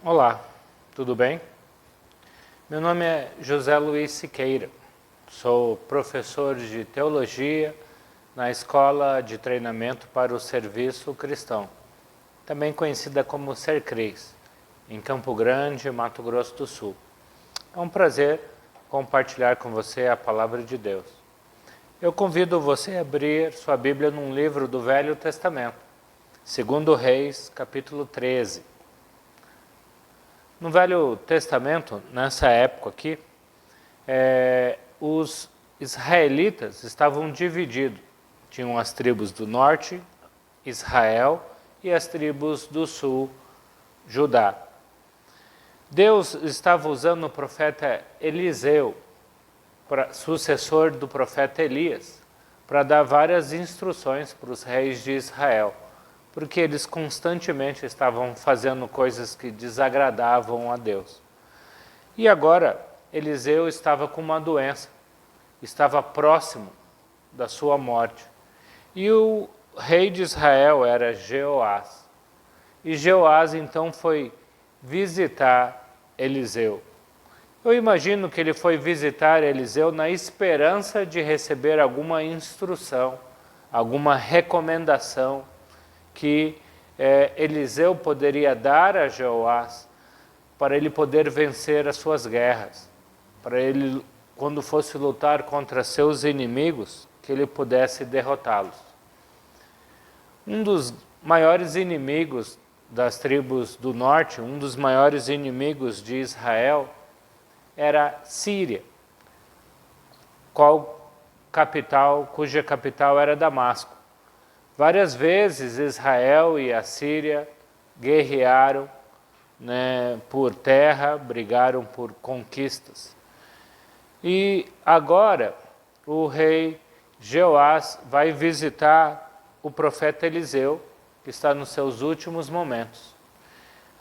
Olá, tudo bem? Meu nome é José Luiz Siqueira, sou professor de Teologia na Escola de Treinamento para o Serviço Cristão, também conhecida como Sercris, em Campo Grande, Mato Grosso do Sul. É um prazer compartilhar com você a Palavra de Deus. Eu convido você a abrir sua Bíblia num livro do Velho Testamento, 2 Reis, capítulo 13. No Velho Testamento, nessa época aqui, os israelitas estavam divididos. Tinham as tribos do norte, Israel, e as tribos do sul, Judá. Deus estava usando o profeta Eliseu, sucessor do profeta Elias, para dar várias instruções para os reis de Israel, porque eles constantemente estavam fazendo coisas que desagradavam a Deus. E agora, Eliseu estava com uma doença, estava próximo da sua morte. E o rei de Israel era Jeoás. E Jeoás então foi visitar Eliseu. Eu imagino que ele foi visitar Eliseu na esperança de receber alguma instrução, alguma recomendação que Eliseu poderia dar a Jeoás para ele poder vencer as suas guerras, para ele, quando fosse lutar contra seus inimigos, que ele pudesse derrotá-los. Um dos maiores inimigos das tribos do norte, um dos maiores inimigos de Israel, era Síria, cuja capital era Damasco. Várias vezes Israel e a Síria guerrearam por terra, brigaram por conquistas. E agora o rei Jeoás vai visitar o profeta Eliseu, que está nos seus últimos momentos.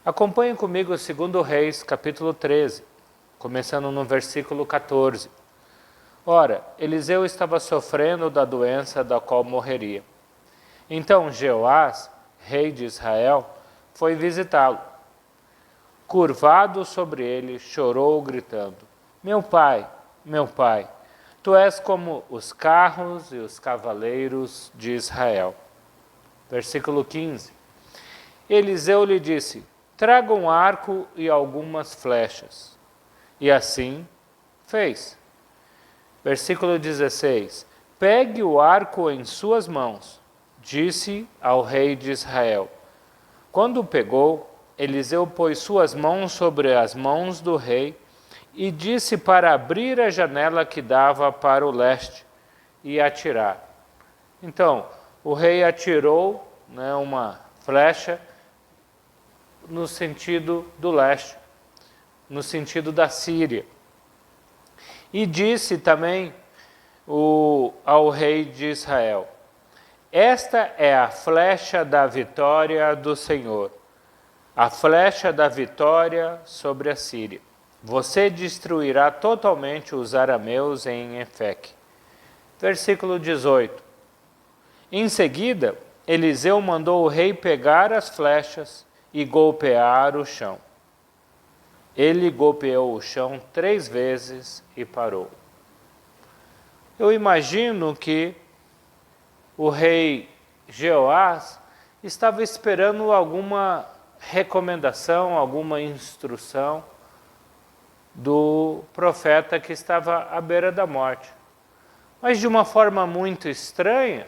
Acompanhe comigo 2 Reis, capítulo 13, começando no versículo 14. Ora, Eliseu estava sofrendo da doença da qual morreria. Então Jeoás, rei de Israel, foi visitá-lo. Curvado sobre ele, chorou, gritando: meu pai, tu és como os carros e os cavaleiros de Israel. Versículo 15. Eliseu lhe disse: traga um arco e algumas flechas. E assim fez. Versículo 16. Pegue o arco em suas mãos, disse ao rei de Israel. Quando o pegou, Eliseu pôs suas mãos sobre as mãos do rei e disse para abrir a janela que dava para o leste e atirar. Então, o rei atirou uma flecha no sentido do leste, no sentido da Síria. E disse também ao rei de Israel: esta é a flecha da vitória do Senhor, a flecha da vitória sobre a Síria. Você destruirá totalmente os arameus em Efeque. Versículo 18. Em seguida, Eliseu mandou o rei pegar as flechas e golpear o chão. Ele golpeou o chão 3 vezes e parou. Eu imagino que o rei Jeoás estava esperando alguma recomendação, alguma instrução do profeta que estava à beira da morte. Mas de uma forma muito estranha,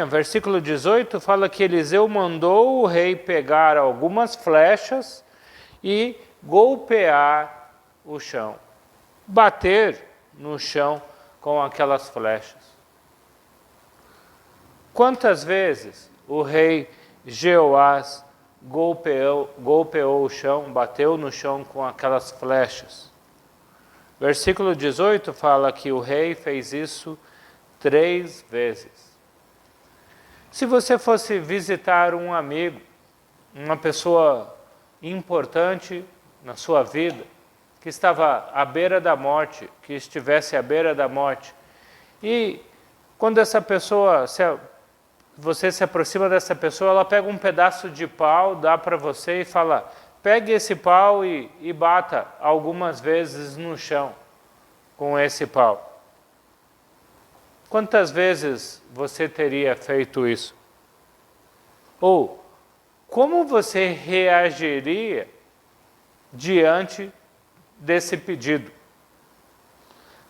versículo 18 fala que Eliseu mandou o rei pegar algumas flechas e golpear o chão, bater no chão com aquelas flechas. Quantas vezes o rei Jeoás golpeou o chão, bateu no chão com aquelas flechas? Versículo 18 fala que o rei fez isso 3 vezes. Se você fosse visitar um amigo, uma pessoa importante na sua vida, que estava à beira da morte, que estivesse à beira da morte, e quando essa pessoa você se aproxima dessa pessoa, ela pega um pedaço de pau, dá para você e fala, pegue esse pau e bata algumas vezes no chão com esse pau. Quantas vezes você teria feito isso? Ou como você reagiria diante desse pedido?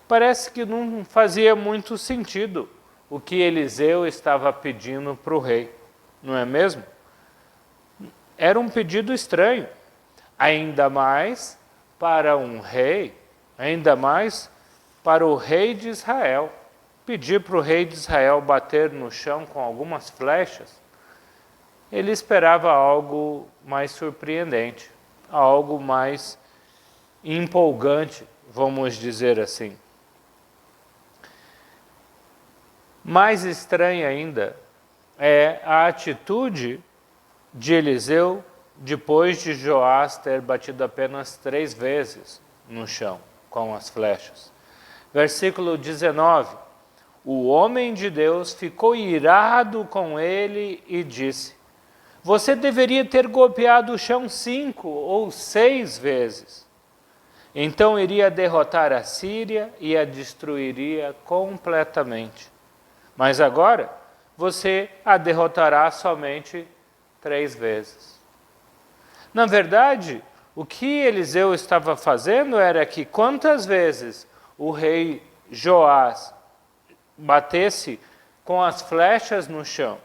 Parece que não fazia muito sentido o que Eliseu estava pedindo para o rei, não é mesmo? Era um pedido estranho, ainda mais para um rei, ainda mais para o rei de Israel. Pedir para o rei de Israel bater no chão com algumas flechas, ele esperava algo mais surpreendente, algo mais empolgante, vamos dizer assim. Mais estranha ainda é a atitude de Eliseu depois de Joás ter batido apenas 3 vezes no chão com as flechas. Versículo 19. O homem de Deus ficou irado com ele e disse, você deveria ter golpeado o chão 5 ou 6 vezes. Então iria derrotar a Síria e a destruiria completamente. Mas agora você a derrotará somente 3 vezes. Na verdade, o que Eliseu estava fazendo era que quantas vezes o rei Joás batesse com as flechas no chão,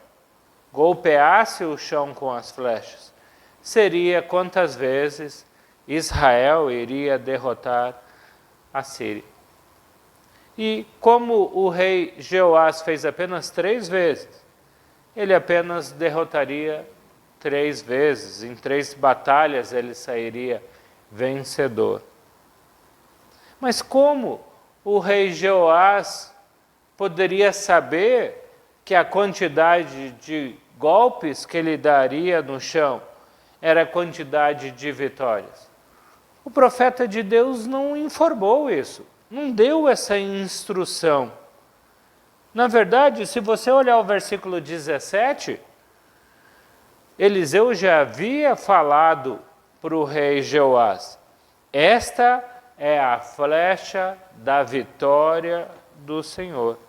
golpeasse o chão com as flechas, seria quantas vezes Israel iria derrotar a Síria. E como o rei Jeoás fez apenas 3 vezes, ele apenas derrotaria 3 vezes, em 3 batalhas ele sairia vencedor. Mas como o rei Jeoás poderia saber que a quantidade de golpes que ele daria no chão era a quantidade de vitórias? O profeta de Deus não informou isso, não deu essa instrução. Na verdade, se você olhar o versículo 17, Eliseu já havia falado para o rei Jeoás, esta é a flecha da vitória do Senhor,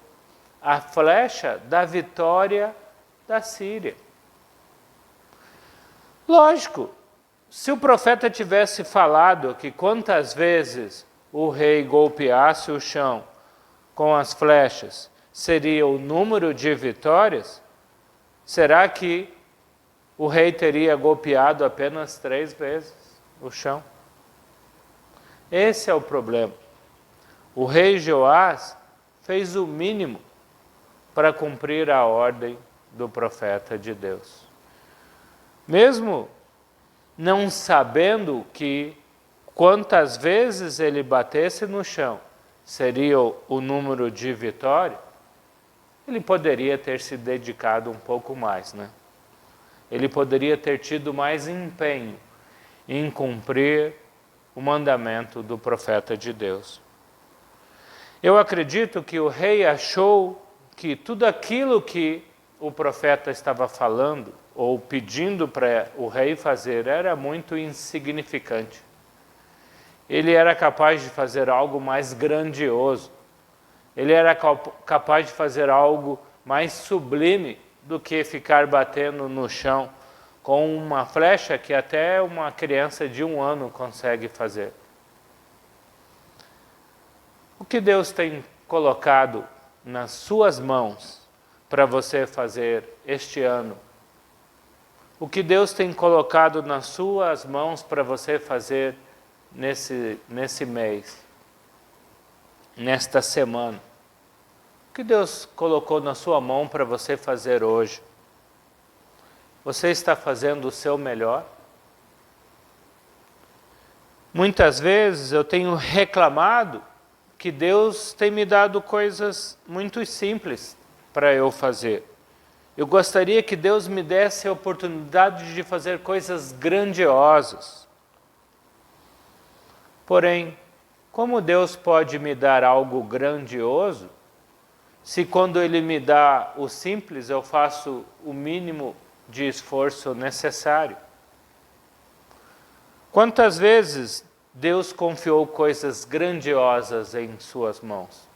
a flecha da vitória da Síria. Lógico, se o profeta tivesse falado que quantas vezes o rei golpeasse o chão com as flechas seria o número de vitórias, será que o rei teria golpeado apenas 3 vezes o chão? Esse é o problema. O rei Joás fez o mínimo para cumprir a ordem do profeta de Deus. Mesmo não sabendo que quantas vezes ele batesse no chão seria o número de vitória, ele poderia ter se dedicado um pouco mais, né? Ele poderia ter tido mais empenho em cumprir o mandamento do profeta de Deus. Eu acredito que o rei achou que tudo aquilo que o profeta estava falando ou pedindo para o rei fazer era muito insignificante. Ele era capaz de fazer algo mais grandioso. Ele era capaz de fazer algo mais sublime do que ficar batendo no chão com uma flecha que até uma criança de 1 ano consegue fazer. O que Deus tem colocado nas suas mãos para você fazer este ano? O que Deus tem colocado nas suas mãos para você fazer nesse mês, nesta semana? O que Deus colocou na sua mão para você fazer hoje? Você está fazendo o seu melhor? Muitas vezes eu tenho reclamado que Deus tem me dado coisas muito simples para eu fazer. Eu gostaria que Deus me desse a oportunidade de fazer coisas grandiosas. Porém, como Deus pode me dar algo grandioso se quando Ele me dá o simples, eu faço o mínimo de esforço necessário? Quantas vezes Deus confiou coisas grandiosas em suas mãos?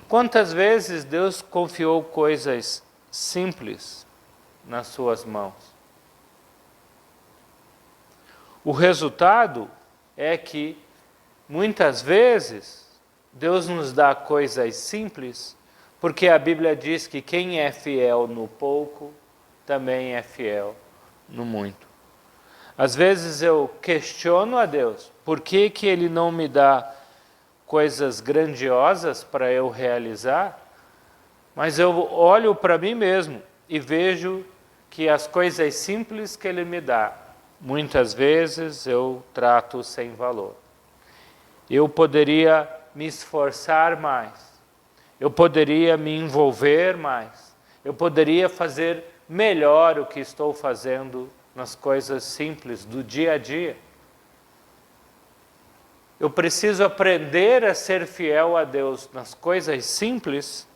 Quantas vezes Deus confiou coisas simples nas suas mãos? O resultado é que, muitas vezes, Deus nos dá coisas simples, porque a Bíblia diz que quem é fiel no pouco, também é fiel no muito. Às vezes eu questiono a Deus, por que que Ele não me dá coisas grandiosas para eu realizar? Mas eu olho para mim mesmo e vejo que as coisas simples que Ele me dá, muitas vezes eu trato sem valor. Eu poderia me esforçar mais, eu poderia me envolver mais, eu poderia fazer melhor o que estou fazendo nas coisas simples do dia a dia. Eu preciso aprender a ser fiel a Deus nas coisas simples,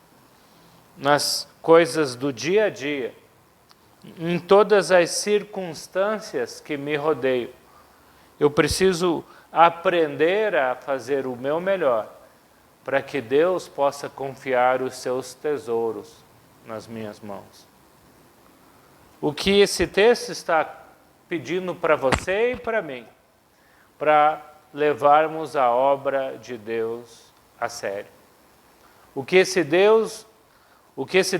nas coisas do dia a dia, em todas as circunstâncias que me rodeiam. Eu preciso aprender a fazer o meu melhor, para que Deus possa confiar os seus tesouros nas minhas mãos. O que esse texto está pedindo para você e para mim, para levarmos a obra de Deus a sério. O que esse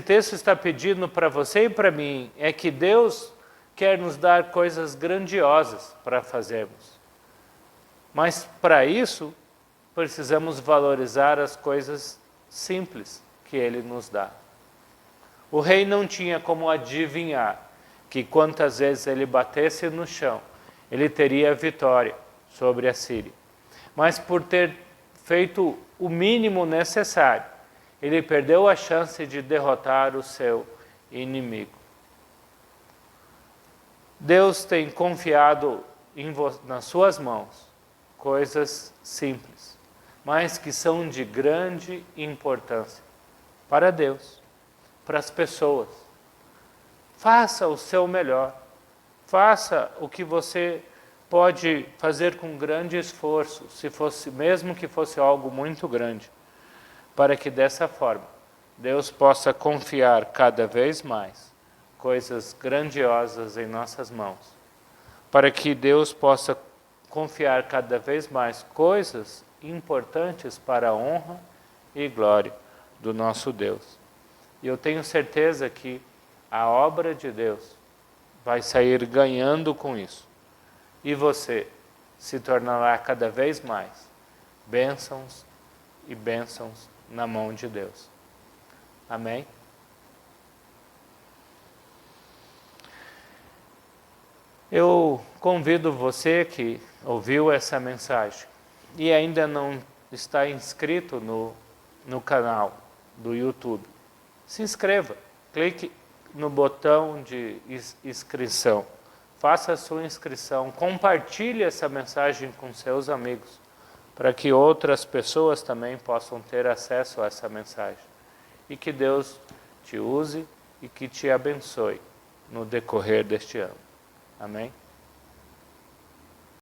texto está pedindo para você e para mim é que Deus quer nos dar coisas grandiosas para fazermos. Mas para isso, precisamos valorizar as coisas simples que Ele nos dá. O rei não tinha como adivinhar que quantas vezes ele batesse no chão, ele teria vitória sobre a Síria. Mas por ter feito o mínimo necessário, ele perdeu a chance de derrotar o seu inimigo. Deus tem confiado nas suas mãos coisas simples, mas que são de grande importância para Deus, para as pessoas. Faça o seu melhor, faça o que você pode fazer com grande esforço, mesmo que fosse algo muito grande, para que dessa forma Deus possa confiar cada vez mais coisas grandiosas em nossas mãos, para que Deus possa confiar cada vez mais coisas importantes para a honra e glória do nosso Deus. E eu tenho certeza que a obra de Deus vai sair ganhando com isso. E você se tornará cada vez mais bênçãos e bênçãos na mão de Deus. Amém? Eu convido você que ouviu essa mensagem e ainda não está inscrito no canal do YouTube. Se inscreva, clique no botão de inscrição. Faça a sua inscrição, compartilhe essa mensagem com seus amigos, para que outras pessoas também possam ter acesso a essa mensagem. E que Deus te use e que te abençoe no decorrer deste ano. Amém?